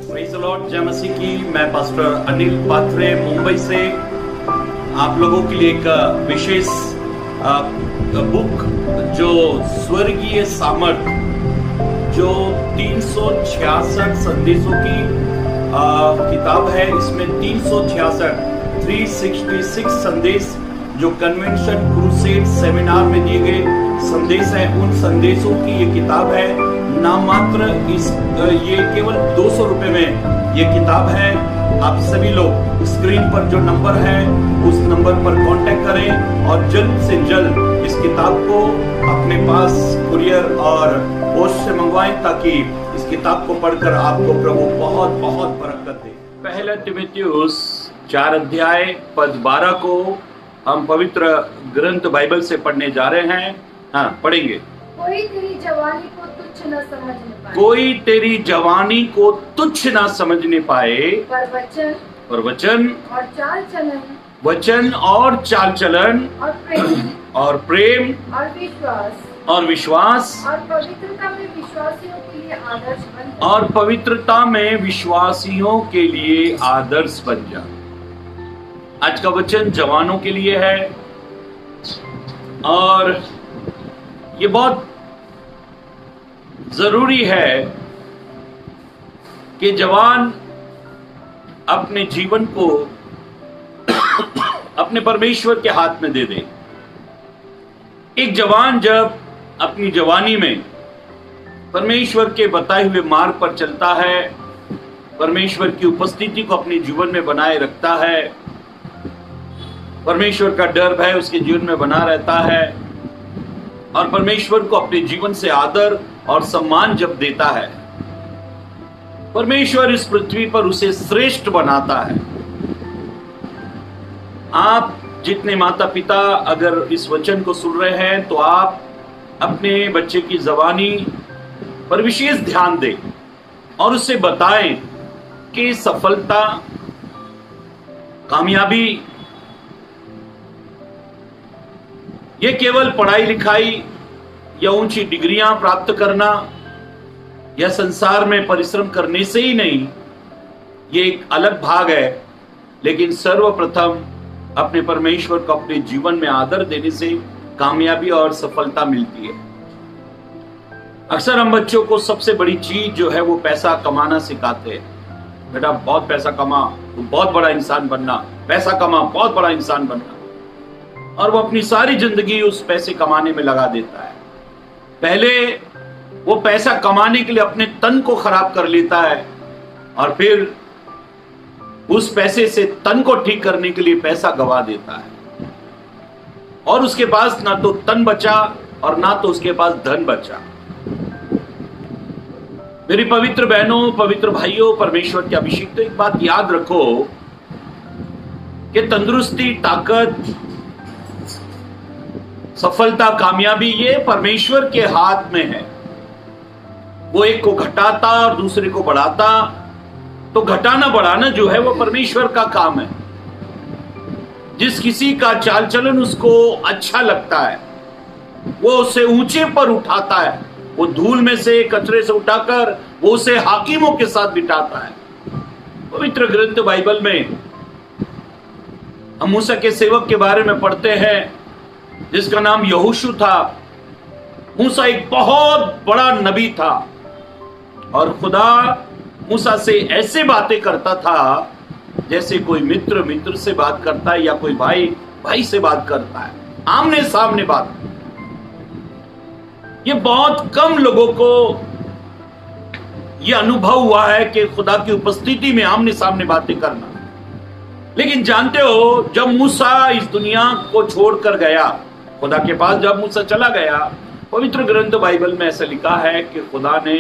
Praise the Lord, जय मसीह की। मैं पास्टर अनिल पात्रे मुंबई से आप लोगों के लिए एक विशेष बुक जो स्वर्गीय सामर्थ, जो 366 संदेशों की किताब है। इसमें 366 संदेश जो कन्वेंशन, क्रूसेड, सेमिनार में दिए गए संदेश हैं, उन संदेशों की ये किताब है। नाम मात्र ये केवल 200 रुपए में ये किताब है। आप सभी लोग स्क्रीन पर जो नंबर है उस नंबर पर कांटेक्ट करें और जल्द से जल्द इस किताब को अपने पास कुरियर और पोस्ट से मंगवाएं, ताकि इस किताब को पढ़कर आपको प्रभु बहुत बहुत बरकत दे। पहला तीमुथियुस 4 अध्याय पद 12 को हम पवित्र ग्रंथ बाइबल से पढ़ने जा रहे हैं। हाँ, पढ़ेंगे। कोई तेरी जवानी को तुच्छ न समझने पाए, कोई तेरी जवानी को तुच्छ ना समझने पाए, पर वचन और चाल चलन, वचन और चाल चलन और प्रेम और प्रेम और विश्वास और पवित्रता में विश्वासियों के लिए आदर्श बन जा। और पवित्रता में विश्वासियों के लिए आदर्श बन जा। आज का वचन जवानों के लिए है और ये बहुत जरूरी है कि जवान अपने जीवन को अपने परमेश्वर के हाथ में दे दे। एक जवान जब अपनी जवानी में परमेश्वर के बताए हुए मार्ग पर चलता है, परमेश्वर की उपस्थिति को अपने जीवन में बनाए रखता है, परमेश्वर का डर भय उसके जीवन में बना रहता है और परमेश्वर को अपने जीवन से आदर और सम्मान जब देता है, परमेश्वर इस पृथ्वी पर उसे श्रेष्ठ बनाता है। आप जितने माता पिता अगर इस वचन को सुन रहे हैं, तो आप अपने बच्चे की जवानी पर विशेष ध्यान दें और उसे बताएं कि सफलता, कामयाबी ये केवल पढ़ाई लिखाई या ऊंची डिग्रियां प्राप्त करना या संसार में परिश्रम करने से ही नहीं, ये एक अलग भाग है, लेकिन सर्वप्रथम अपने परमेश्वर को अपने जीवन में आदर देने से कामयाबी और सफलता मिलती है। अक्सर हम बच्चों को सबसे बड़ी चीज जो है वो पैसा कमाना सिखाते हैं। बेटा बहुत पैसा कमा, तो बहुत बड़ा इंसान बनना, पैसा कमा, बहुत बड़ा इंसान बनना, और वो अपनी सारी जिंदगी उस पैसे कमाने में लगा देता है। पहले वो पैसा कमाने के लिए अपने तन को खराब कर लेता है और फिर उस पैसे से तन को ठीक करने के लिए पैसा गवा देता है, और उसके पास ना तो तन बचा और ना तो उसके पास धन बचा। मेरी पवित्र बहनों, पवित्र भाइयों, परमेश्वर के अभिषेक, तो एक बात याद रखो कि तंदुरुस्ती, ताकत, सफलता, कामयाबी ये परमेश्वर के हाथ में है। वो एक को घटाता और दूसरे को बढ़ाता, तो घटाना बढ़ाना जो है वो परमेश्वर का काम है। जिस किसी का चाल चलन उसको अच्छा लगता है, वो उसे ऊंचे पर उठाता है, वो धूल में से, कचरे से उठाकर वो उसे हाकिमों के साथ बिठाता है। पवित्र ग्रंथ बाइबल में हम मूसा के सेवक के बारे में पढ़ते हैं जिसका नाम यहोशू था। मूसा एक बहुत बड़ा नबी था और खुदा मूसा से ऐसे बातें करता था जैसे कोई मित्र से बात करता है या कोई भाई से बात करता है, आमने सामने बात। ये बहुत कम लोगों को ये अनुभव हुआ है कि खुदा की उपस्थिति में आमने सामने बातें करना। लेकिन जानते हो, जब मूसा इस दुनिया को छोड़कर गया, खुदा के पास जब मूसा चला गया, पवित्र ग्रंथ बाइबल में ऐसा लिखा है कि खुदा ने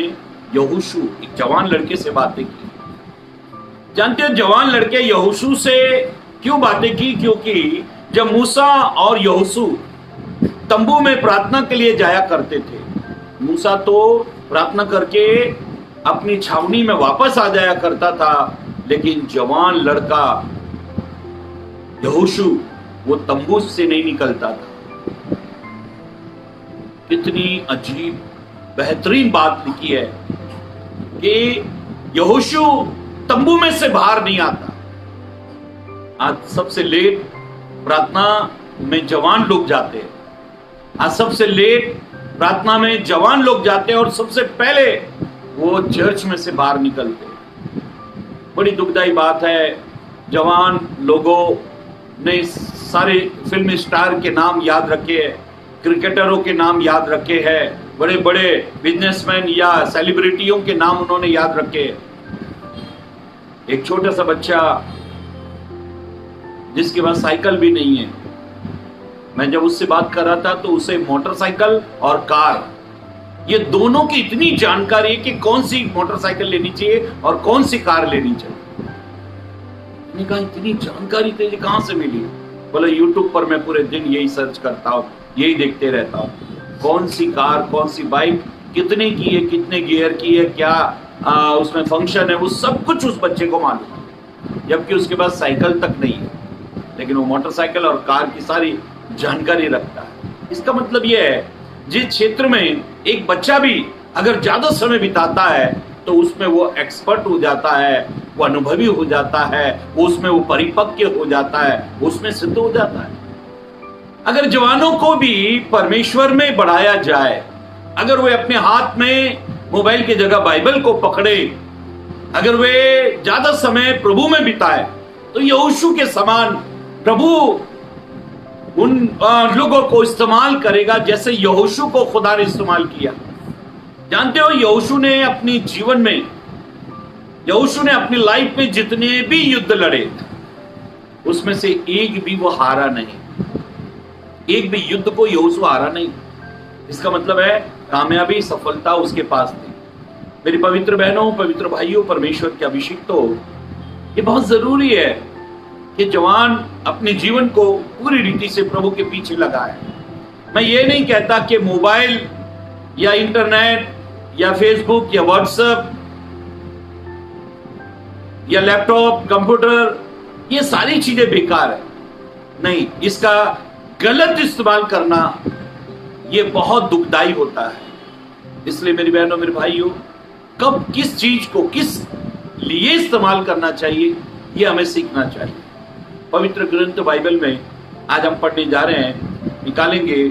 यहोशू, एक जवान लड़के से बातें की। जानते हो जवान लड़के यहोशू से क्यों बातें की? क्योंकि जब मूसा और यहोशू तंबू में प्रार्थना के लिए जाया करते थे, मूसा तो प्रार्थना करके अपनी छावनी में वापस आ जाया करता था, लेकिन जवान लड़का यहोशू वो तंबू से नहीं निकलता था। कितनी अजीब बेहतरीन बात लिखी है कि यहोशू तंबू में से बाहर नहीं आता। आज सबसे लेट प्रार्थना में जवान लोग जाते हैं, आज सबसे लेट प्रार्थना में जवान लोग जाते हैं और सबसे पहले वो चर्च में से बाहर निकलते हैं। बड़ी दुखदाई बात है, जवान लोगों ने सारे फिल्म स्टार के नाम याद रखे हैं, क्रिकेटरों के नाम याद रखे हैं, बड़े बड़े बिजनेसमैन या सेलिब्रिटियों के नाम उन्होंने याद रखे हैं। एक छोटा सा बच्चा जिसके पास साइकिल भी नहीं है, मैं जब उससे बात कर रहा था तो उसे मोटरसाइकिल और कार, ये दोनों की इतनी जानकारी है कि कौन सी मोटरसाइकिल लेनी चाहिए और कौन सी कार लेनी चाहिए। मैंने कहा इतनी जानकारी तुझे कहां से मिली? बोला यूट्यूब पर मैं पूरे दिन यही सर्च करता हूँ, यही देखते रहता हूँ, कौन सी कार कौन सी बाइक कितने की है, कितने गियर की है, क्या उसमें फंक्शन है, वो सब कुछ उस बच्चे को मालूम है, जबकि उसके पास साइकिल तक नहीं है, लेकिन वो मोटरसाइकिल और कार की सारी जानकारी रखता है। इसका मतलब यह है जिस क्षेत्र में एक बच्चा भी अगर ज्यादा समय बिताता है तो उसमें वो एक्सपर्ट हो जाता है, वो अनुभवी हो जाता है, वो उसमें वो परिपक्व हो जाता है, उसमें सिद्ध हो जाता है। अगर जवानों को भी परमेश्वर में बढ़ाया जाए, अगर वे अपने हाथ में मोबाइल की जगह बाइबल को पकड़े, अगर वे ज्यादा समय प्रभु में बिताए, तो यहोशू के समान प्रभु उन लोगों को इस्तेमाल करेगा जैसे यहोशू को खुदा ने इस्तेमाल किया। जानते हो, यहोशू ने अपनी जीवन में, यहोशू ने अपनी लाइफ में जितने भी युद्ध लड़े उसमें से एक भी वो हारा नहीं, एक भी युद्ध को यहोशू हारा नहीं। इसका मतलब है कामयाबी सफलता उसके पास थी। मेरी पवित्र बहनों, पवित्र भाइयों, परमेश्वर के अभिषिक्त हो, ये बहुत जरूरी है कि जवान अपने जीवन को पूरी रीति से प्रभु के पीछे लगाए। मैं ये नहीं कहता कि मोबाइल या इंटरनेट या फेसबुक या व्हाट्सएप या लैपटॉप, कंप्यूटर, ये सारी चीजें बेकार है, नहीं, इसका गलत इस्तेमाल करना ये बहुत दुखदाई होता है। इसलिए मेरी बहनों, मेरे भाइयों, कब किस चीज को किस लिए इस्तेमाल करना चाहिए ये हमें सीखना चाहिए। पवित्र ग्रंथ बाइबल में आज हम पढ़ने जा रहे हैं, निकालेंगे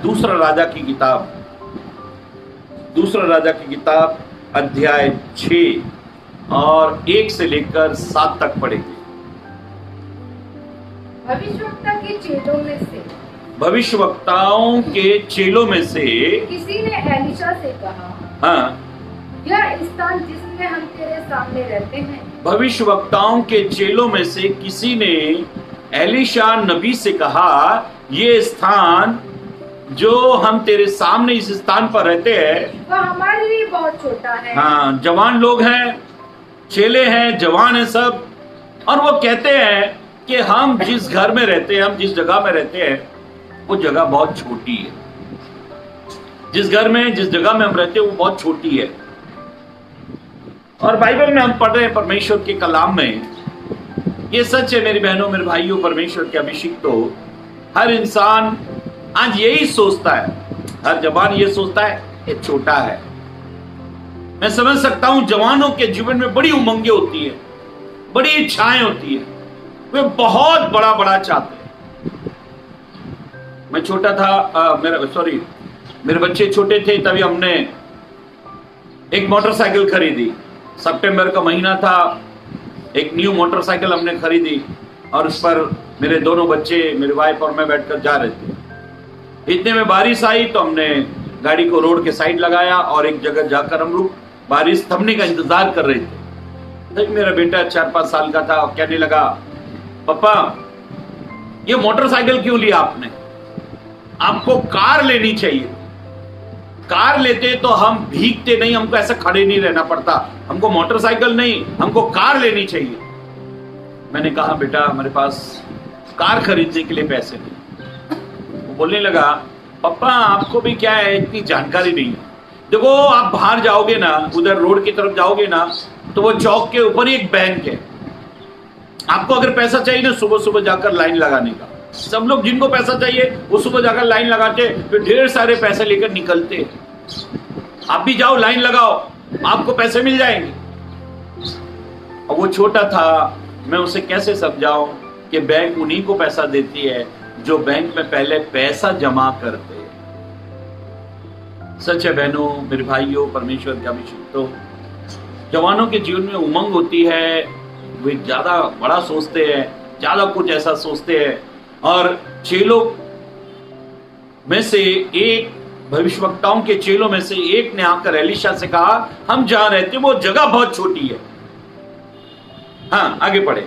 दूसरा राजा की किताब, दूसरा राजा की किताब अध्याय 6 और 1 से लेकर 7 तक पढ़ेंगे। भविष्यवक्ता के चेलों में से, भविष्यवक्ताओं के चेलों में से किसी ने एलीशा से कहा, हाँ, यह स्थान जिसमें हम तेरे सामने रहते हैं। भविष्यवक्ताओं के चेलों में से किसी ने एलीशा नबी से कहा, ये स्थान जो हम तेरे सामने इस स्थान पर रहते हैं वह हमारे लिए बहुत छोटा है। हाँ, जवान लोग हैं, चेले हैं, जवान हैं सब, और वो कहते हैं कि हम जिस घर में रहते हैं, हम जिस जगह में रहते हैं, वो जगह बहुत छोटी है। जिस घर में, जिस जगह में हम रहते हैं वो बहुत छोटी है। और बाइबल में हम पढ़ रहे हैं, परमेश्वर के कलाम में ये सच है। मेरी बहनों, मेरे भाइयों, परमेश्वर के अभिषिक्त हो, हर इंसान आज यही सोचता है, हर जवान ये सोचता है ये छोटा है। मैं समझ सकता हूं, जवानों के जीवन में बड़ी उमंगें होती है, बड़ी इच्छाएं होती है, वे बहुत बड़ा बड़ा चाहते हैं। मैं छोटा था, मेरे बच्चे छोटे थे, तभी हमने एक मोटरसाइकिल खरीदी। सितंबर का महीना था, एक न्यू मोटरसाइकिल हमने खरीदी और उस पर मेरे दोनों बच्चे, मेरी वाइफ और मैं बैठकर जा रहे थे। इतने में बारिश आई तो हमने गाड़ी को रोड के साइड लगाया और एक जगह जाकर हम लोग बारिश थमने का इंतजार कर रहे थे। तभी मेरा बेटा 4-5 साल का था और कहने लगा, पापा ये मोटरसाइकिल क्यों लिया आपने? आपको कार लेनी चाहिए। कार लेते तो हम भीगते नहीं, हमको ऐसा खड़े नहीं रहना पड़ता, हमको मोटरसाइकिल नहीं, हमको कार लेनी चाहिए। मैंने कहा, बेटा हमारे पास कार खरीदने के लिए पैसे नहीं। वो बोलने लगा, पापा आपको भी क्या है, इतनी जानकारी नहीं है। देखो आप बाहर जाओगे ना, उधर रोड की तरफ जाओगे ना, तो वो चौक के ऊपर ही एक बैंक है। आपको अगर पैसा चाहिए ना, सुबह सुबह जाकर लाइन लगाने का, सब लोग जिनको पैसा चाहिए वो सुबह जाकर लाइन लगाते, फिर ढेर सारे पैसे लेकर निकलते। आप भी जाओ, लाइन लगाओ, आपको पैसे मिल जाएंगे। और वो छोटा था, मैं उसे कैसे समझाऊं कि बैंक उन्हीं को पैसा देती है जो बैंक में पहले पैसा जमा करते हैं। सच है बहनों, मेरे भाइयों, परमेश्वर के अभिषिक्त, तो जवानों के जीवन में उमंग होती है, वे ज्यादा बड़ा सोचते हैं, ज्यादा कुछ ऐसा सोचते हैं। और चेलों में से एक, भविष्यवक्ताओं के चेलों में से एक ने आकर एलीशा से कहा, हम जहां रहते हैं वो जगह बहुत छोटी है। हाँ, आगे पढ़े।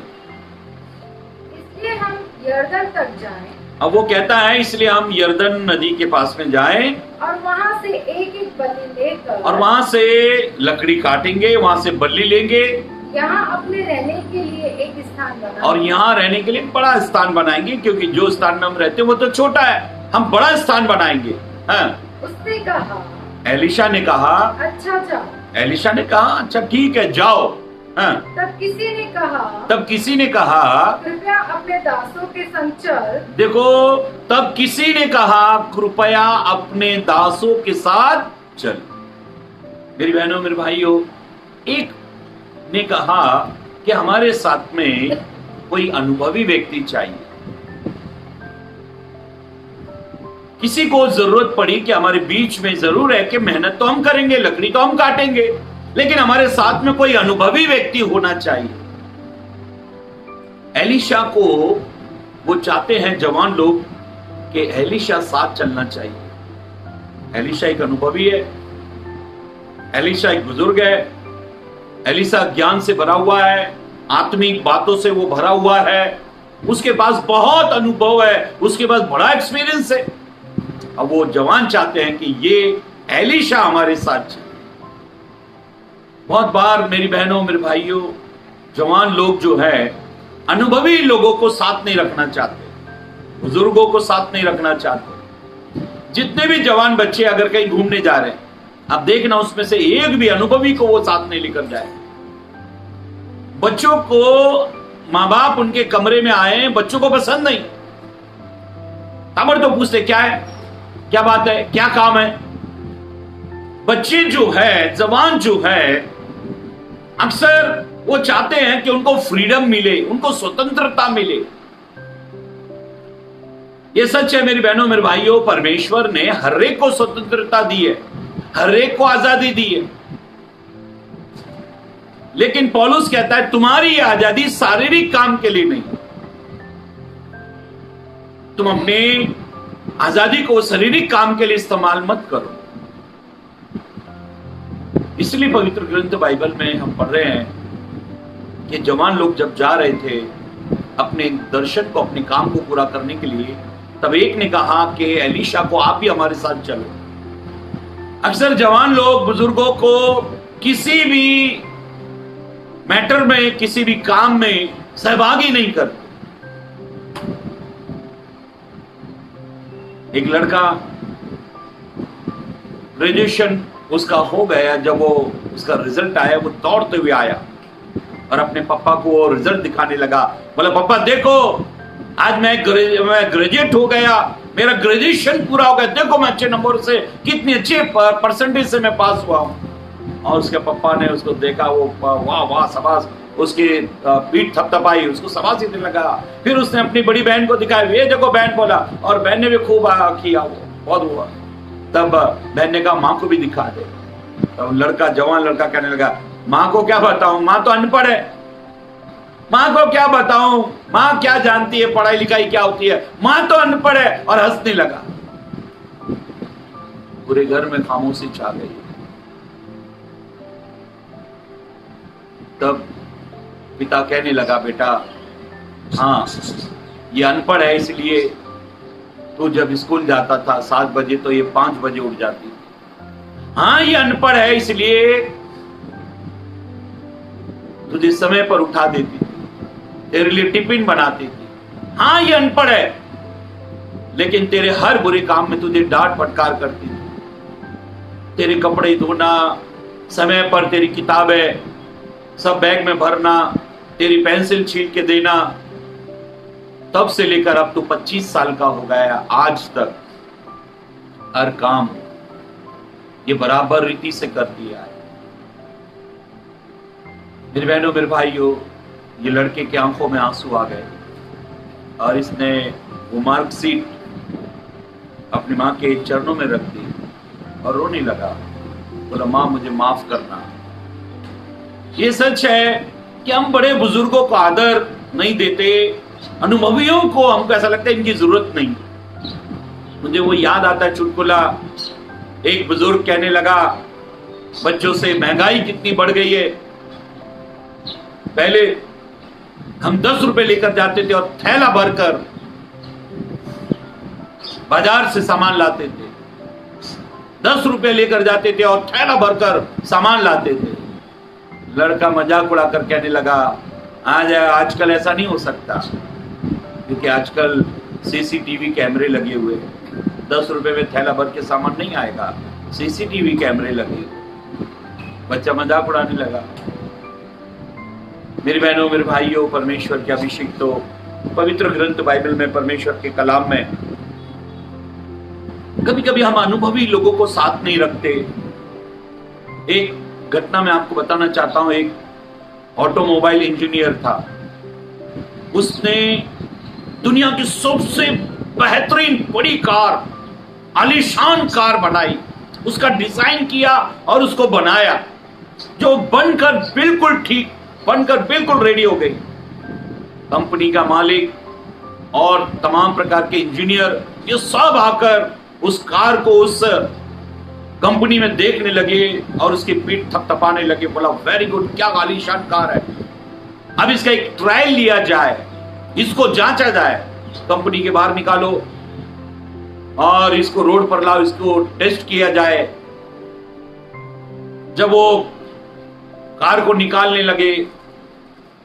इसलिए हम यरदन तक जाएं। अब वो कहता है इसलिए हम यरदन नदी के पास में जाएं और वहां से एक एक बलि लेकर, और वहां से लकड़ी काटेंगे, वहां से बल्ली लेंगे, यहाँ अपने रहने के लिए एक स्थान बना, और यहाँ रहने के लिए बड़ा स्थान बनाएंगे, क्योंकि जो स्थान में हम रहते हैं वो तो छोटा है, हम बड़ा स्थान बनाएंगे। हाँ। उसने कहा, एलीशा ने कहा, अच्छा जाओ। एलीशा ने कहा, अच्छा ठीक है, जाओ। हाँ। तब किसी ने कहा, कृपया अपने दासों के संग चल। देखो, तब किसी ने कहा, कृपया अपने दासों के साथ चल। मेरी बहनों, मेरे भाइयों, एक ने कहा कि हमारे साथ में कोई अनुभवी व्यक्ति चाहिए। किसी को जरूरत पड़ी कि हमारे बीच में जरूर है कि मेहनत तो हम करेंगे, लकड़ी तो हम काटेंगे, लेकिन हमारे साथ में कोई अनुभवी व्यक्ति होना चाहिए। एलीशा को वो चाहते हैं जवान लोग कि एलीशा साथ चलना चाहिए। एलीशा एक अनुभवी है, एलीशा एक बुजुर्ग है, एलीशा ज्ञान से भरा हुआ है, आत्मिक बातों से वो भरा हुआ है, उसके पास बहुत अनुभव है, उसके पास बड़ा एक्सपीरियंस है। अब वो जवान चाहते हैं कि ये एलीशा हमारे साथ चले। बहुत बार मेरी बहनों, मेरे भाइयों, जवान लोग जो है अनुभवी लोगों को साथ नहीं रखना चाहते, बुजुर्गों को साथ नहीं रखना चाहते। जितने भी जवान बच्चे अगर कहीं घूमने जा रहे हैं, आप देखना उसमें से एक भी अनुभवी को वो साथ नहीं लेकर जाए। बच्चों को माँ बाप उनके कमरे में आए, बच्चों को पसंद नहीं, ताबड़तोड़ पूछते क्या है, क्या बात है, क्या काम है। बच्चे जो है, जवान जो है, अक्सर वो चाहते हैं कि उनको फ्रीडम मिले, उनको स्वतंत्रता मिले। ये सच है मेरी बहनों, मेरे भाइयों, परमेश्वर ने हर एक को स्वतंत्रता दी है, हर एक को आजादी दी है। लेकिन पौलुस कहता है तुम्हारी यह आजादी शारीरिक काम के लिए नहीं। तुम अपनी आजादी को शारीरिक काम के लिए इस्तेमाल मत करो। इसलिए पवित्र ग्रंथ बाइबल में हम पढ़ रहे हैं कि जवान लोग जब जा रहे थे अपने दर्शन को, अपने काम को पूरा करने के लिए, तब एक ने कहा कि एलीशा को आप भी हमारे साथ चलो। अक्सर जवान लोग बुजुर्गों को किसी भी मैटर में, किसी भी काम में सहभागी नहीं करते। एक लड़का ग्रेजुएशन उसका हो गया, जब वो उसका रिजल्ट आया, वो दौड़ते हुए आया और अपने पापा को वो रिजल्ट दिखाने लगा। बोला पापा देखो, आज मैं ग्रेजुएट हो गया, मेरा ग्रेजुएशन पूरा हो गया, देखो मैं अच्छे नंबर से, कितने अच्छे परसेंटेज से मैं पास हुआ हूं। और उसके पापा ने उसको देखा, वो वाह वाह शाबाश, उसकी पीठ थपथपाई, उसको शाबाशी देने लगा। फिर उसने अपनी बड़ी बहन को दिखाया, ये देखो बहन बोला, और बहन ने भी खूब किया, वो बहुत हुआ। तब बहन ने कहा माँ को भी दिखा दे। तब लड़का, जवान लड़का कहने लगा, माँ को क्या बताऊं, माँ तो अनपढ़ है, माँ को क्या बताऊं, माँ क्या जानती है पढ़ाई लिखाई क्या होती है, माँ तो अनपढ़ है, और हंसने लगा। पूरे घर में खामोशी छा गई। तब पिता कहने लगा, बेटा हाँ ये अनपढ़ है, इसलिए तो जब स्कूल जाता था 7 बजे तो ये 5 बजे उठ जाती थी। हाँ ये अनपढ़ है, इसलिए तुझे समय पर उठा देती थी, तेरे लिए टिफिन बनाती थी। हाँ ये अनपढ़ है, लेकिन तेरे हर बुरे काम में तुझे डांट फटकार करती थी। तेरे कपड़े धोना, समय पर तेरी किताबें सब बैग में भरना, तेरी पेंसिल छील के देना, तब से लेकर अब तो 25 साल का हो गया, आज तक हर काम ये बराबर रीति से कर दिया है। मेरे बहनों, मेरे भाइयों, ये लड़के के आंखों में आंसू आ गए और इसने वो मार्कशीट अपनी माँ के चरणों में रख दी और रोने लगा। बोला, माँ मुझे माफ करना। ये सच है कि हम बड़े बुजुर्गों को आदर नहीं देते, अनुभवियों को हमको ऐसा लगता है इनकी जरूरत नहीं। मुझे वो याद आता है चुटकुला, एक बुजुर्ग कहने लगा, बच्चों से महंगाई कितनी बढ़ गई है। पहले हम 10 रुपए लेकर जाते थे और थैला भरकर बाजार से सामान लाते थे। 10 रुपए लेकर जाते थे और थैला भरकर सामान लाते थे। लड़का मजाक उड़ाकर कहने लगा, आजकल ऐसा नहीं हो सकता, क्योंकि आजकल सीसीटीवी कैमरे लगे हुए हैं। 10 रुपए में थैला भर के सामान नहीं आएगा, सीसीटीवी कैमरे लगे। बच्चा मजाक उड़ाने लगा। मेरी बहनों, मेरे भाइयों, परमेश्वर के अभिषेक तो पवित्र ग्रंथ बाइबल में, परमेश्वर के कलाम में कभी कभी हम अनुभवी लोगों को साथ नहीं रखते। एक घटना मैं आपको बताना चाहता हूं। एक ऑटोमोबाइल इंजीनियर था, उसने दुनिया की सबसे बेहतरीन बड़ी कार, आलीशान कार बनाई, उसका डिजाइन किया और उसको बनाया, जो बनकर बिल्कुल ठीक, बनकर बिल्कुल रेडी हो गई। कंपनी का मालिक और तमाम प्रकार के इंजीनियर ये सब आकर उस कार को उस कंपनी में देखने लगे और उसकी पीठ थपथपाने लगे। बोला, वेरी गुड, क्या आलीशान कार है, अब इसका एक ट्रायल लिया जाए, इसको जांचा जाए, कंपनी के बाहर निकालो और इसको रोड पर लाओ, इसको टेस्ट किया जाए। जब वो कार को निकालने लगे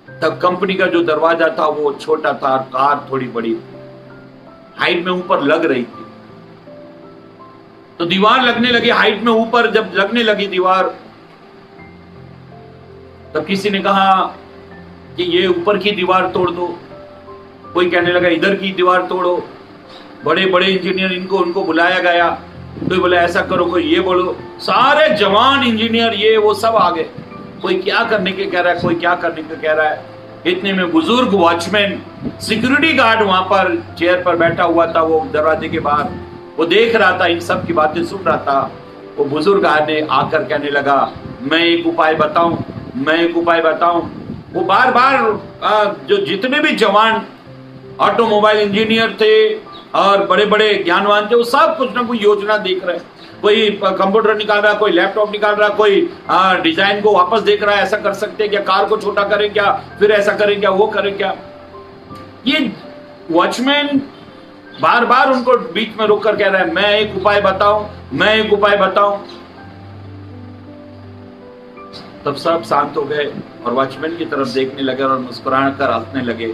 तब कंपनी का जो दरवाजा था वो छोटा था और कार थोड़ी बड़ी, हाइट में ऊपर लग रही थी। तो दीवार लगने लगी हाइट में ऊपर, जब लगने लगी दीवार तब किसी ने कहा कि ये ऊपर की दीवार तोड़ दो। कोई कहने लगा इधर की दीवार तोड़ो। बड़े बड़े इंजीनियर उनको बुलाया गया। कोई बोला ऐसा करो, कोई ये बोलो। सारे जवान इंजीनियर ये वो सब आ गए। कोई क्या करने के कह रहा है, कोई क्या करने के कह रहा है। इतने में बुजुर्ग वॉचमैन, सिक्योरिटी गार्ड वहां पर चेयर पर बैठा हुआ था, वो दरवाजे के बाहर, वो देख रहा था, इन सब की बातें सुन रहा था। वो बुजुर्ग आदमी आकर कहने लगा, मैं एक उपाय बताऊं, मैं एक उपाय बताऊं। वो बार बार जो जितने भी जवान ऑटोमोबाइल इंजीनियर थे और बड़े बड़े ज्ञानवान थे, वो सब कुछ ना कुछ योजना देख रहे हैं। कोई कंप्यूटर निकाल रहा, कोई लैपटॉप निकाल रहा, कोई डिजाइन को वापस देख रहा है, ऐसा कर सकते हैं क्या, कार को छोटा करें क्या, फिर ऐसा करें क्या, वो करें क्या। ये वॉचमैन बार बार उनको बीच में रोककर कह रहा है, मैं एक उपाय बताऊं, मैं एक उपाय बताऊं। तब सब शांत हो गए और वॉचमैन की तरफ देखने लगे और मुस्कुरा कर हंसने लगे।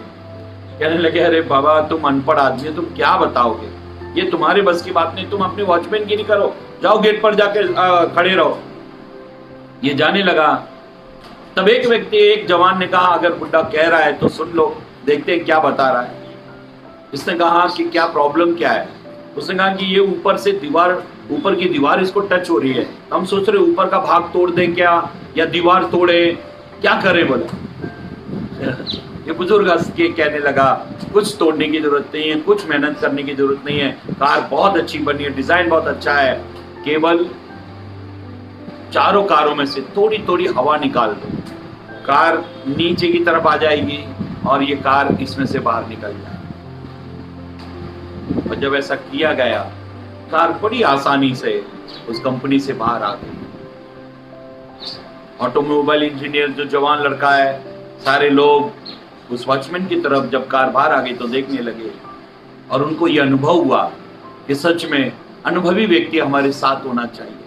कहने लगे, अरे बाबा तुम अनपढ़ आदमी हो, तुम क्या बताओगे, ये तुम्हारे बस की बात नहीं, तुम अपनी वॉचमैन की नहीं करो, जाओ गेट पर जाके खड़े रहो। ये जाने लगा। तब एक व्यक्ति, एक जवान ने कहा, अगर बुड्ढा कह रहा है तो सुन लो, देखते हैं क्या बता रहा है। इसने कहा कि क्या प्रॉब्लम क्या है। उसने कहा कि ये ऊपर से दीवार, ऊपर की दीवार इसको टच हो रही है, हम सोच रहे ऊपर का भाग तोड़ दें क्या, या दीवार तोड़े, क्या करें। बोले ये बुजुर्ग हंस के कहने लगा, कुछ तोड़ने की जरूरत नहीं है, कुछ मेहनत करने की जरूरत नहीं है, कार बहुत अच्छी बनी है, डिजाइन बहुत अच्छा है, केवल चारों कारों में से थोड़ी थोड़ी हवा निकाल दो, कार नीचे की तरफ आ जाएगी और ये कार इसमें से बाहर निकल जाएगी। और जब ऐसा किया गया, कार बड़ी आसानी से उस कंपनी से बाहर आ गई। ऑटोमोबाइल इंजीनियर जो जवान लड़का है, सारे लोग उस वॉचमैन की तरफ जब कार बाहर आ गई तो देखने लगे और उनको यह अनुभव हुआ कि सच में अनुभवी व्यक्ति हमारे साथ होना चाहिए।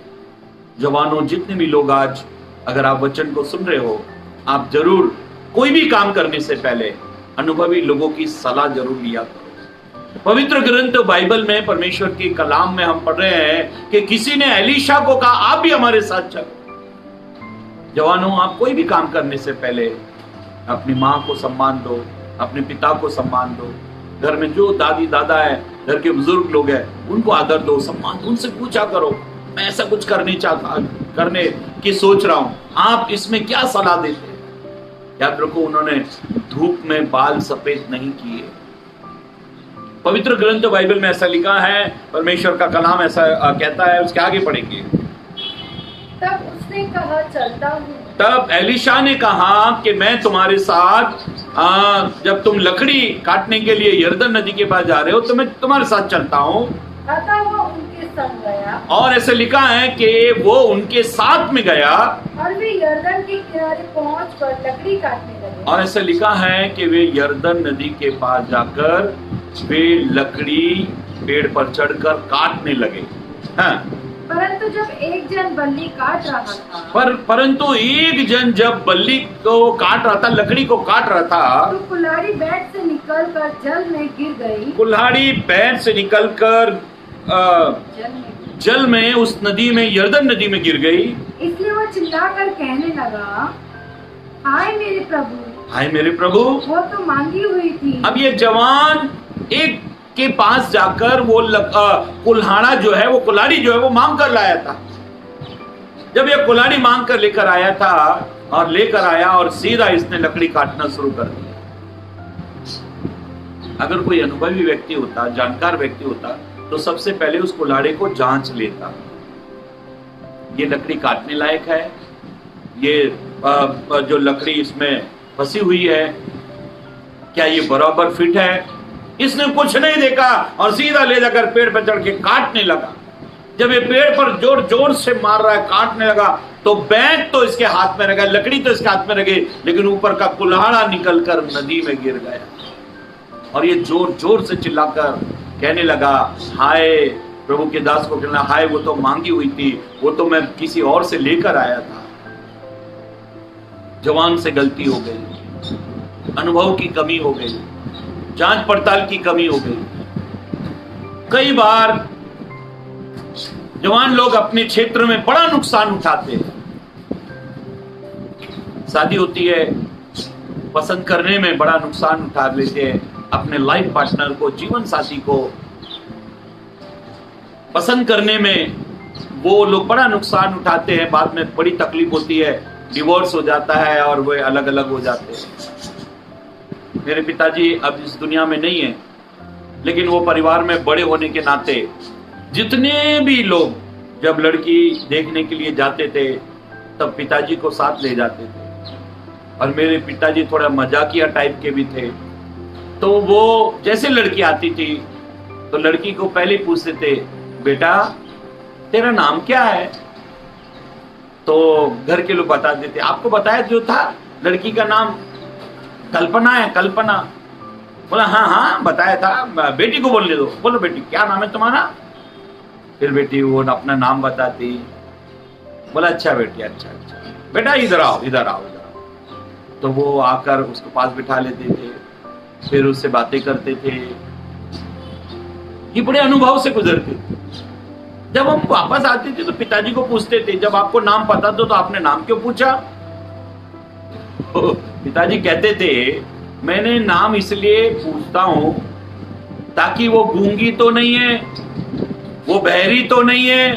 जवानों, जितने भी लोग आज अगर आप वचन को सुन रहे हो, आप जरूर कोई भी काम करने से पहले अनुभवी लोगों की सलाह जरूर लिया करो। पवित्र ग्रंथ बाइबल में, परमेश्वर के कलाम में हम पढ़ रहे हैं कि किसी ने एलीशा को कहा, आप भी हमारे साथ चलो। जवानों, आप कोई भी काम करने से पहले अपनी माँ को सम्मान दो, अपने पिता को सम्मान दो, घर में जो दादी दादा है, घर के बुजुर्ग लोग हैं, उनको आदर दो, सम्मान, उनसे पूछा करो, मैं ऐसा कुछ करने की सोच रहा हूं, आप इसमें क्या सलाह देते हैं? याद रखो, उन्होंने धूप में बाल सफेद नहीं किए। पवित्र ग्रंथ बाइबल में ऐसा लिखा है, परमेश्वर का कलाम ऐसा कहता है। उसके आगे पढ़ेंगे। तब उसने कहा, चलता हूँ। तब एलीशा ने कहा कि मैं तुम्हारे साथ, जब तुम लकड़ी काटने के लिए यरदन नदी के पास जा रहे हो तो मैं तुम्हारे साथ चलता हूँ। अतः वो उनके संग गया, और ऐसे लिखा है कि वो उनके साथ में गया और वे यरदन के किनारे पहुंचकर लकड़ी काटने लगे। और ऐसा लिखा है कि वे यरदन नदी के पास जाकर वे लकड़ी पेड़ पर चढ़कर काटने लगे। हाँ। परंतु जब एक जन बल्ली काट रहा था, परंतु एक जन जब बल्ली को काट रहा था, लकड़ी को काट रहा था, तो कुल्हाड़ी बैठ से निकलकर जल में गिर गई। कुल्हाड़ी पैर से निकलकर जल में, उस नदी में, यरदन नदी में गिर गई। इसलिए वो चिल्लाकर कहने लगा, हाय मेरे प्रभु, हाय मेरे प्रभु, वो तो मांगी हुई थी। अब ये जवान एक के पास जाकर वो कुल्हाड़ा जो है, वो कुल्हाड़ी जो है वो मांग कर लाया था। जब ये कुल्हाड़ी मांग कर लेकर आया था और लेकर आया और सीधा इसने लकड़ी काटना शुरू कर दिया। अगर कोई अनुभवी व्यक्ति होता, जानकार व्यक्ति होता, तो सबसे पहले उस कुल्हाड़े को जांच लेता, ये लकड़ी काटने लायक है, ये जो लकड़ी इसमें फंसी हुई है, क्या ये बराबर फिट है? इसने कुछ नहीं देखा और सीधा ले जाकर पेड़ पर चढ़ के काटने लगा। जब ये पेड़ पर जोर जोर से मार रहा है, काटने लगा, तो बैग तो इसके हाथ में रह गया, लकड़ी तो इसके हाथ में रह गई, लेकिन ऊपर का कुल्हाड़ा निकलकर नदी में गिर गया। और ये जोर जोर से चिल्लाकर कहने लगा, हाय, प्रभु के दास को कहना, हाय, वो तो मांगी हुई थी, वो तो मैं किसी और से लेकर आया था। जवान से गलती हो गई, अनुभव की कमी हो गई, जांच पड़ताल की कमी हो गई। कई बार जवान लोग अपने क्षेत्र में बड़ा नुकसान उठाते हैं। शादी होती है, पसंद करने में बड़ा नुकसान उठा लेते हैं, अपने लाइफ पार्टनर को, जीवन साथी को पसंद करने में वो लोग बड़ा नुकसान उठाते हैं। बाद में बड़ी तकलीफ होती है, डिवोर्स हो जाता है और वे अलग अलग हो जाते हैं। मेरे पिताजी अब इस दुनिया में नहीं है, लेकिन वो परिवार में बड़े होने के नाते जितने भी लोग जब लड़की देखने के लिए जाते थे तब पिताजी को साथ ले जाते थे। और मेरे पिताजी थोड़ा मजाकिया टाइप के भी थे, तो वो जैसे लड़की आती थी तो लड़की को पहले पूछते थे, बेटा तेरा नाम क्या है? तो घर के लोग बता देते। आपको बताया जो था, लड़की का नाम कल्पना है, कल्पना। बोला हाँ हाँ बताया था, बेटी को बोलने दो। बोलो बेटी क्या नाम है तुम्हारा? फिर बेटी वो अपना नाम बताती। बोला अच्छा बेटी, अच्छा अच्छा बेटा, इधर आओ इधर आओ इधर आओ। तो वो आकर उसको पास बिठा लेते थे, फिर उससे बातें करते थे। ये बड़े अनुभव से गुजरते थे। जब हम वापस आते थे तो पिताजी को पूछते थे, जब आपको नाम पता तो आपने नाम क्यों पूछा? पिताजी कहते थे, मैंने नाम इसलिए पूछता हूं ताकि वो गूंगी तो नहीं है, वो बहरी तो नहीं है,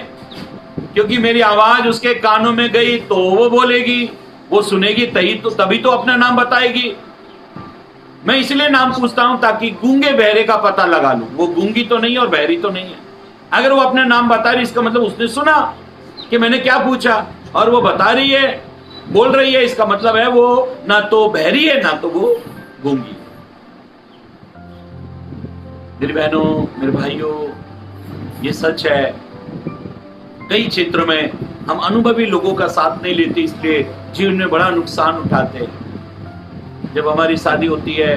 क्योंकि मेरी आवाज उसके कानों में गई तो वो बोलेगी, वो सुनेगी तभी तो अपना नाम बताएगी। मैं इसलिए नाम पूछता हूं ताकि गूंगे बहरे का पता लगा लूं, वो गूंगी तो नहीं है और बहरी तो नहीं है। अगर वो अपना नाम बता रही, इसका मतलब उसने सुना कि मैंने क्या पूछा, और वो बता रही है, बोल रही है, इसका मतलब है वो ना तो बहरी है ना तो वो गूंगी। मेरी बहनों, मेरे भाइयों, ये सच है। कई क्षेत्रों में हम अनुभवी लोगों का साथ नहीं लेते, इसलिए जीवन में बड़ा नुकसान उठाते हैं। जब हमारी शादी होती है,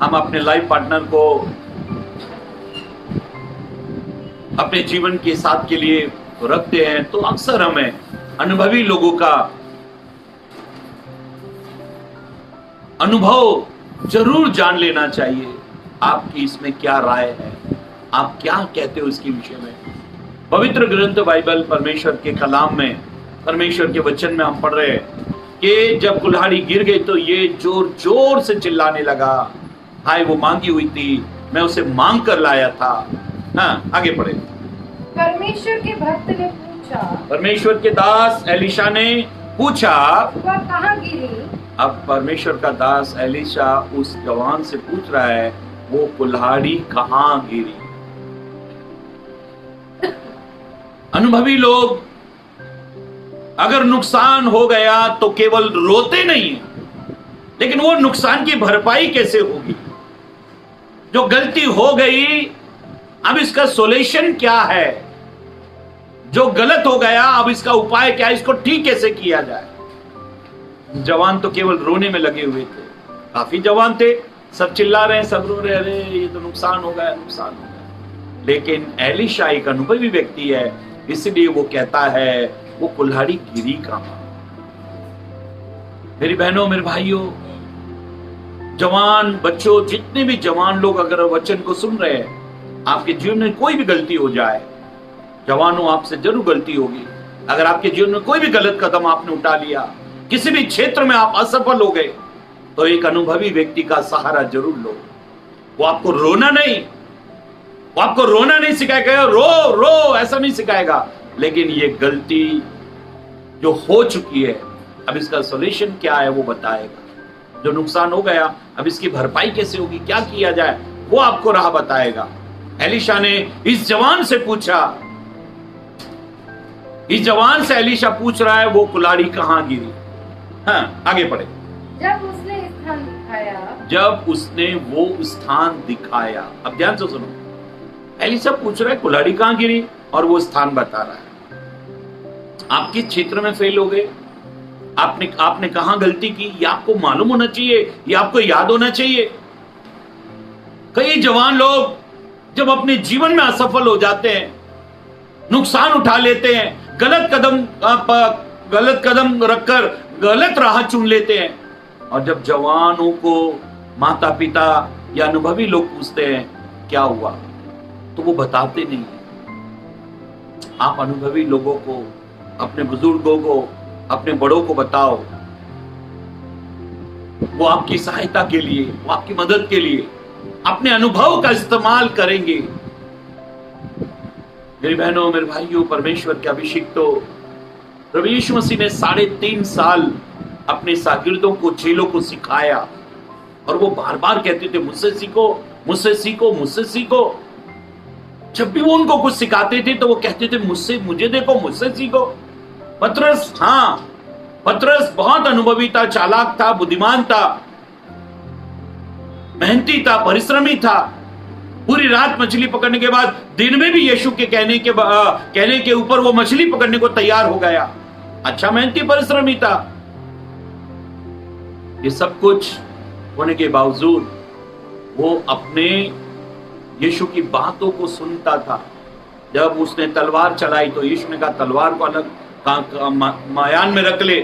हम अपने लाइफ पार्टनर को अपने जीवन के साथ के लिए रखते हैं, तो अक्सर हमें अनुभवी लोगों का अनुभव जरूर जान लेना चाहिए। आपकी इसमें क्या राय है, आप क्या कहते हो इसके विषय में? पवित्र ग्रंथ बाइबल, परमेश्वर के कलाम में, परमेश्वर के वचन में हम पढ़ रहे हैं कि जब कुल्हाड़ी गिर गई तो ये जोर जोर से चिल्लाने लगा, हाय वो मांगी हुई थी, मैं उसे मांग कर लाया था। हाँ, आगे पढ़े। परमेश्वर के भक्त ने पूछा, परमेश्वर के दास एलीशा ने पूछा, वह कहाँ गिरी? अब परमेश्वर का दास एलीशा उस जवान से पूछ रहा है, वो कुल्हाड़ी कहाँ गिरी? अनुभवी लोग अगर नुकसान हो गया तो केवल रोते नहीं, लेकिन वो नुकसान की भरपाई कैसे होगी? जो गलती हो गई, अब इसका सॉल्यूशन क्या है? जो गलत हो गया, अब इसका उपाय क्या है? इसको ठीक कैसे किया जाए? जवान तो केवल रोने में लगे हुए थे। काफी जवान थे, सब चिल्ला रहे हैं, सब रो रहे, अरे ये तो नुकसान हो गया, नुकसान हो गया। लेकिन एलीशा एक अनुभवी व्यक्ति है, इसलिए वो कहता है, वो कुल्हाड़ी गिरी कहां? मेरी बहनों, मेरे भाइयों, जवान बच्चों, जितने भी जवान लोग अगर वचन को सुन रहे हैं, आपके जीवन में कोई भी गलती हो जाए, जवानों आपसे जरूर गलती होगी। अगर आपके जीवन में कोई भी गलत कदम आपने उठा लिया, किसी भी क्षेत्र में आप असफल हो गए, तो एक अनुभवी व्यक्ति का सहारा जरूर लो। वो आपको रोना नहीं सिखाएगा, रो रो ऐसा नहीं सिखाएगा, लेकिन ये गलती जो हो चुकी है, अब इसका सॉल्यूशन क्या है वो बताएगा। जो नुकसान हो गया, अब इसकी भरपाई कैसे होगी, क्या किया जाए, वो आपको राह बताएगा। एलीशा ने इस जवान से पूछा, इस जवान से एलीशा पूछ रहा है, वो कुल्हाड़ी कहां गिरी? हाँ, आगे पढ़े। जब उसने स्थान दिखाया, जब उसने वो स्थान दिखाया। अब ध्यान से सुनो, एलीशा पूछ रहा है कुल्हाड़ी कहां गिरी, और वो स्थान बता रहा है। आप किस क्षेत्र में फेल हो गए, आपने कहां गलती की, ये आपको मालूम होना चाहिए, ये आपको याद होना चाहिए। कई जवान लोग जब अपने जीवन में असफल हो जाते हैं, नुकसान उठा लेते हैं, गलत कदम रखकर गलत राह चुन लेते हैं, और जब जवानों को माता पिता या अनुभवी लोग पूछते हैं क्या हुआ, तो वो बताते नहीं है। आप अनुभवी लोगों को, अपने बुजुर्गों को, अपने बड़ों को बताओ, वो आपकी सहायता के लिए, वो आपकी मदद के लिए अपने अनुभव का इस्तेमाल करेंगे। मेरी बहनों, मेरे भाइयों, परमेश्वर के अभिषिक्तों, प्रभु यीशु मसीह ने 3.5 साल अपने शागिर्दों को, चेलों को सिखाया, और वो बार बार कहते थे, मुझसे सीखो, मुझसे सीखो, मुझसे सीखो। जब भी वो उनको कुछ सिखाते थे तो वो कहते थे, मुझे देखो, मुझसे सीखो। पतरस बहुत अनुभवी था, चालाक था, बुद्धिमान था, मेहनती था, परिश्रमी था। पूरी रात मछली पकड़ने के बाद दिन में भी यीशु के कहने के ऊपर वो मछली पकड़ने को तैयार हो गया। अच्छा मेहनती, परिश्रमी था। ये सब कुछ होने के बावजूद वो अपने यीशु की बातों को सुनता था। जब उसने तलवार चलाई तो यीशु ने कहा, तलवार को अलग मायान में रख ले,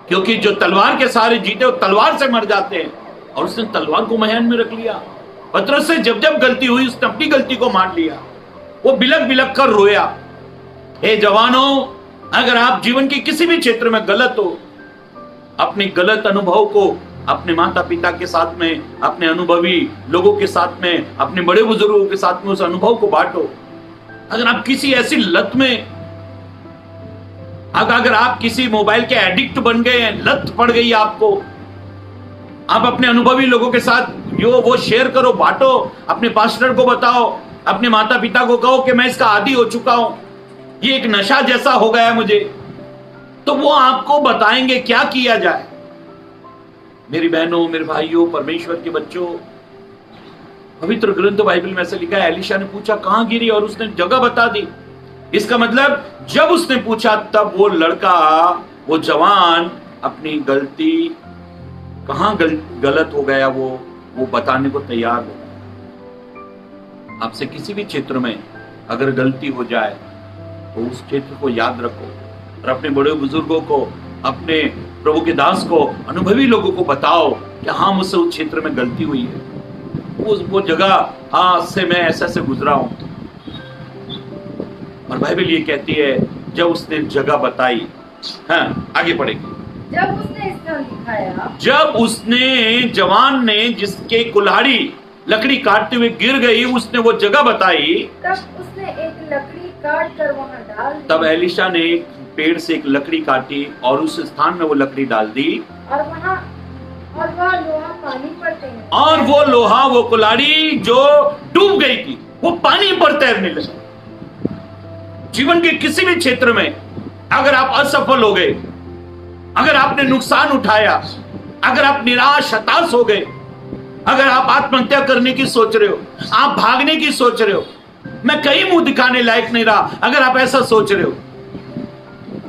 क्योंकि जो तलवार के सहारे जीते वो तलवार से मर जाते हैं। और उसने तलवार को मायान में रख लिया। पतरस से जब जब गलती हुई, उसने अपनी गलती को मान लिया। वो बिलक बिलक कर रोया। हे जवानों, अगर आप जीवन के किसी भी क्षेत्र में गलत हो, अपने गलत अनुभव को अपने माता पिता के साथ में, अपने अनुभवी लोगों के साथ में, अपने बड़े बुजुर्गों के साथ में उस अनुभव को बांटो। अगर आप किसी ऐसी लत में, अगर आप किसी मोबाइल के एडिक्ट बन गए हैं, लत पड़ गई आपको, आप अपने अनुभवी लोगों के साथ जो वो शेयर करो, बांटो, अपने पास्टर को बताओ, अपने माता पिता को कहो कि मैं इसका आदी हो चुका हूं, ये एक नशा जैसा हो गया मुझे, तो वो आपको बताएंगे क्या किया जाए। मेरी बहनों, मेरे भाइयों, परमेश्वर के बच्चों, पवित्र ग्रंथ बाइबल में ऐसे लिखा है, एलीशा ने पूछा कहां गिरी, और उसने जगह बता दी। इसका मतलब जब उसने पूछा तब वो लड़का, वो जवान अपनी गलती, कहां गलत हो गया वो बताने को तैयार हो गया। आपसे किसी भी क्षेत्र में अगर गलती हो जाए तो उस क्षेत्र को याद रखो, और अपने बड़े बुजुर्गों को, अपने प्रभु के दास को, अनुभवी लोगों को बताओ कि हाँ, मुझसे उस क्षेत्र में गलती हुई है, वो जगह, हाँ, से मैं ऐसा से गुजरा हूं। और बाइबल ये कहती है, जब उसने जगह बताई, हाँ, आगे पढ़ेगी। जब उसने स्थान दिखाया, जब उसने, जवान ने, जिसके कुल्हाड़ी लकड़ी काटते हुए गिर गई, उसने वो जगह बताई। तब उसने एक लकड़ी काट कर वहाँ डाल दी। तब एलिशा ने एक पेड़ से एक लकड़ी काटी और उस स्थान में वो लकड़ी डाल दी, और वह लोहा पानी पर तैरने और वो लोहा, वो कुल्हाड़ी जो डूब गई थी, वो पानी पर तैरने लगी। जीवन के किसी भी क्षेत्र में अगर आप असफल हो गए, अगर आपने नुकसान उठाया, अगर आप निराश हताश हो गए, अगर आप आत्महत्या करने की सोच रहे हो, आप भागने की सोच रहे हो, मैं कहीं मुंह दिखाने लायक नहीं रहा, अगर आप ऐसा सोच रहे हो,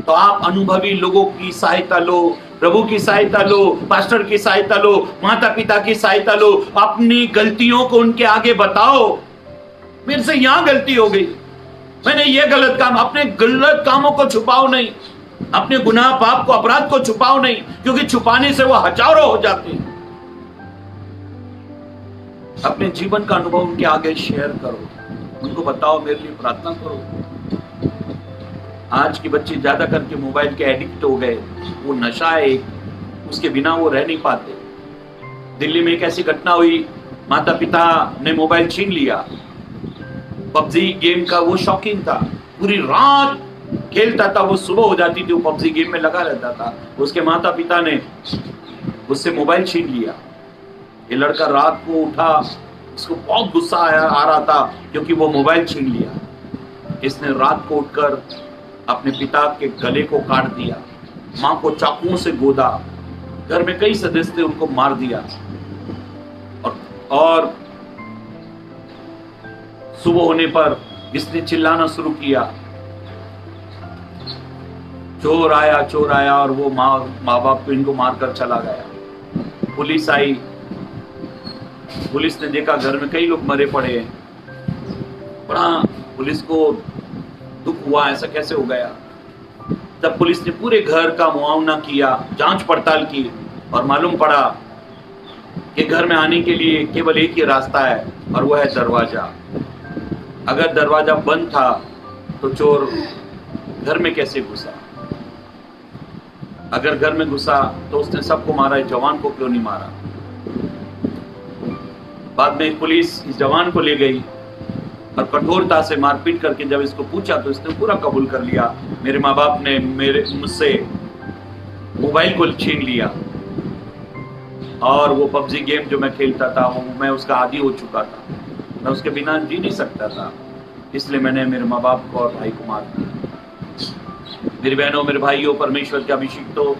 तो आप अनुभवी लोगों की सहायता लो, प्रभु की सहायता लो, पास्टर की सहायता लो, माता पिता की सहायता लो, अपनी गलतियों को उनके आगे बताओ। मेरे से यहां गलती हो गई, मैंने ये गलत काम, अपने गलत कामों को छुपाओ नहीं, अपने गुनाह पाप को अपराध को छुपाओ नहीं, क्योंकि छुपाने से वो हजारों हो जाते हैं। अपने जीवन का अनुभव उनके आगे शेयर करो, उनको बताओ, मेरे लिए प्रार्थना करो। आज के बच्चे ज्यादा करके मोबाइल के एडिक्ट हो गए, वो नशा है एक, उसके बिना वो रह नहीं पाते। दिल्ली में एक ऐसी घटना हुई, माता पिता ने मोबाइल छीन लिया। पबजी गेम का वो शौकीन था, पूरी रात खेलता था, वो सुबह हो जाती थी वो पबजी गेम में लगा रहता था। उसके माता पिता ने उससे मोबाइल छीन लिया। ये लड़का रात को उठा, उसको बहुत गुस्सा आ रहा था क्योंकि वो मोबाइल छीन लिया। इसने रात को उठकर अपने पिता के गले को काट दिया, मां को चाकुओं से गोदा, घर में कई सदस्य थे उनको मार दिया, और सुबह होने पर इसने चिल्लाना शुरू किया, चोर आया, चोर आया, और वो माँ बाप को इनको मारकर चला गया। पुलिस आई, पुलिस ने देखा घर में कई लोग मरे पड़े हैं। बड़ा पुलिस को दुख हुआ, ऐसा कैसे हो गया। तब पुलिस ने पूरे घर का मुआयना किया, जांच पड़ताल की, और मालूम पड़ा कि घर में आने के लिए केवल एक ही रास्ता है, और वो है दरवाजा। अगर दरवाजा बंद था तो चोर घर में कैसे घुसा। अगर घर में घुसा तो उसने सबको मारा, इस जवान को क्यों नहीं मारा। बाद में पुलिस इस जवान को ले गई और कठोरता से मारपीट करके जब इसको पूछा तो इसने पूरा कबूल कर लिया, मेरे माँ बाप ने मुझसे मोबाइल को छीन लिया, और वो पबजी गेम जो मैं खेलता था वो मैं उसका आदी हो चुका था, मैं उसके बिना जी नहीं सकता था, इसलिए मैंने मेरे माँ बाप को और भाई को मार दिया। मेरी बहनों, मेरे भाइयों, परमेश्वर के अभिषेक, तो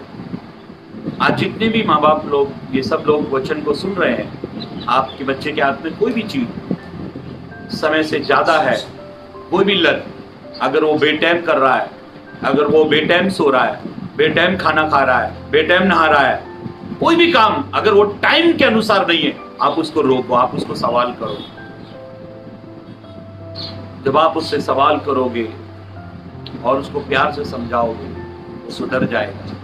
आज जितने भी माँ बाप लोग, ये सब लोग वचन को सुन रहे हैं, आपके बच्चे के हाथ में कोई भी चीज समय से ज्यादा है, कोई भी लत, अगर वो बेटाइम कर रहा है, अगर वो बेटाइम सो रहा है, बेटाइम खाना खा रहा है, बेटाइम नहा रहा है, कोई भी काम अगर वो टाइम के अनुसार नहीं है, आप उसको रोको, आप उसको सवाल करो। जब आप उससे सवाल करोगे और उसको प्यार से समझाओगे, वो सुधर जाएगा।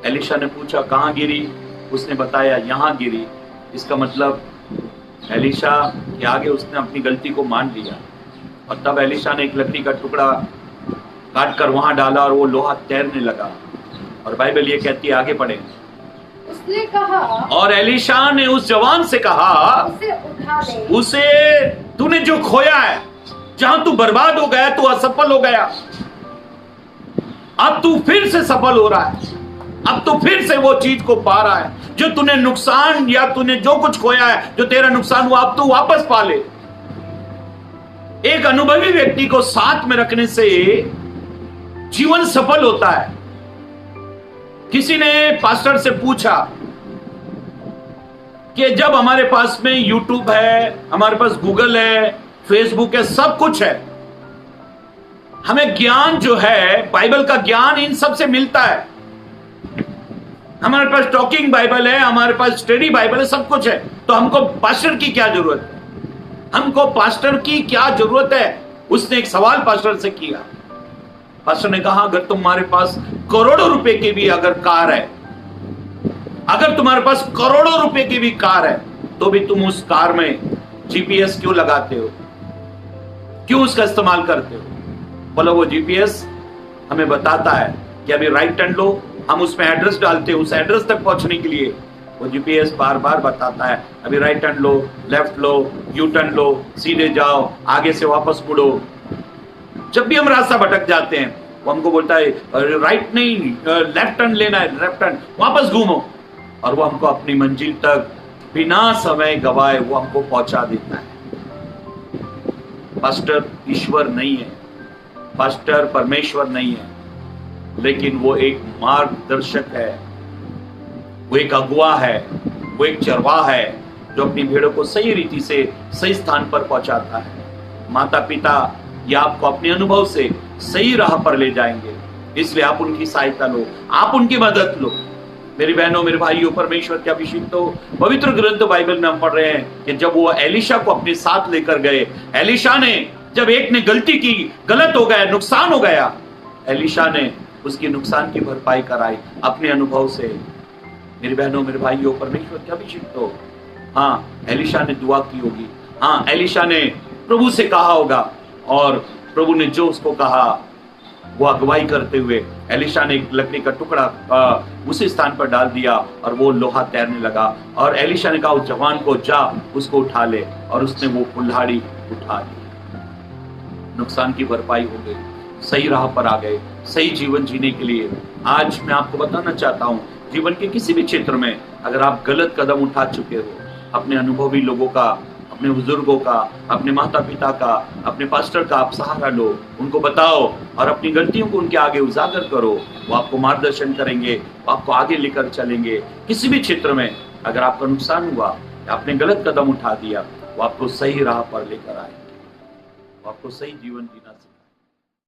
एलिशा ने पूछा कहाँ गिरी, उसने बताया यहाँ गिरी। इसका मतलब एलिशा के आगे उसने अपनी गलती को मान लिया, और तब एलिशा ने एक लकड़ी का टुकड़ा काट कर वहां डाला और वो लोहा तैरने लगा। और बाइबल ये कहती है, आगे पढ़े, उसने कहा, और एलिशा ने उस जवान से कहा, उसे उठा ले, उसे तूने जो खोया है, जहां तू बर्बाद हो गया, तू असफल हो गया, अब तू फिर से सफल हो रहा है, अब तू फिर से वो चीज को पा रहा है जो तूने नुकसान, या तूने जो कुछ खोया है, जो तेरा नुकसान हुआ, अब तू वापस पा ले। एक अनुभवी व्यक्ति को साथ में रखने से जीवन सफल होता है। किसी ने पास्टर से पूछा कि जब हमारे पास में यूट्यूब है, हमारे पास गूगल है, फेसबुक है, सब कुछ है, हमें ज्ञान जो है, बाइबल का ज्ञान इन सब से मिलता है, हमारे पास टॉकिंग बाइबल है, हमारे पास स्टडी बाइबल है, सब कुछ है, तो हमको पास्टर की क्या जरूरत है, हमको पास्टर की क्या जरूरत है। उसने एक सवाल पास्टर से किया। पास्टर ने कहा, अगर तुम्हारे पास करोड़ों रुपए की भी अगर कार है, अगर तुम्हारे पास करोड़ों रुपए की भी कार है, तो भी तुम उस कार में जीपीएस क्यों लगाते हो, क्यों उसका इस्तेमाल करते हो। बोलो, वो जीपीएस हमें बताता है कि अभी राइट टर्न लो, हम उसमें एड्रेस डालते हैं, उस एड्रेस तक पहुंचने के लिए वो जीपीएस बार बार बताता है अभी राइट टर्न लो, लेफ्ट लो, यू टर्न लो, सीधे जाओ, आगे से वापस मुड़ो। जब भी हम रास्ता भटक जाते हैं वो हमको बोलता है राइट नहीं, लेफ्ट टर्न लेना है, लेफ्ट टर्न, वापस घूमो, और वो हमको अपनी मंजिल तक बिना समय गवाए वो हमको पहुंचा देता है। पास्टर ईश्वर नहीं है, पास्टर परमेश्वर नहीं है, लेकिन वो एक मार्गदर्शक है, वो एक अगुवा है, वो एक चरवाहा है जो अपनी भेड़ों को सही रीति से सही स्थान पर पहुंचाता है। माता पिता ये आपको अपने अनुभव से सही राह पर ले जाएंगे, इसलिए आप उनकी सहायता लो, आप उनकी मदद लो। मेरी बहनों, मेरे भाइयों, परमेश्वर के अभिषिक्त हो, पवित्र ग्रंथ बाइबल में हम पढ़ रहे हैं कि जब वो एलिशा को अपने साथ लेकर गए, एलिशा ने जब एक ने गलती की, गलत हो गया, नुकसान हो गया, एलिशा ने उसकी नुकसान की भरपाई कराई अपने अनुभव से। मेरी बहनों, मेरे भाइयों, परमेश्वर के अभिषिक्त हो, हाँ, एलिशा ने दुआ की होगी, हाँ, एलिशा ने प्रभु से कहा होगा, और प्रभु ने जो उसको कहा वो अगुवाई करते हुए एलिशा ने एक लकड़ी का टुकड़ा उसी स्थान पर डाल दिया और वो लोहा तैरने लगा। और एलिशा ने कहा उस जवान को, जा उसको उठा ले, और उसने वो कुल्हाड़ी उठा ली। नुकसान की भरपाई हो गई, सही राह पर आ गए, सही जीवन जीने के लिए। आज मैं आपको बताना चाहता हूँ, जीवन के किसी भी क्षेत्र में अगर आप गलत कदम उठा चुके हो, अपने अनुभवी लोगों का, अपने बुजुर्गों का, अपने माता पिता का, अपने पास्टर का आप सहारा लो, उनको बताओ और अपनी गलतियों को उनके आगे उजागर करो। वो आपको मार्गदर्शन करेंगे, वो आपको आगे लेकर चलेंगे। किसी भी क्षेत्र में अगर आपका नुकसान हुआ, आपने गलत कदम उठा दिया, वो आपको सही राह पर लेकर आएंगे, वो आपको सही जीवन जीना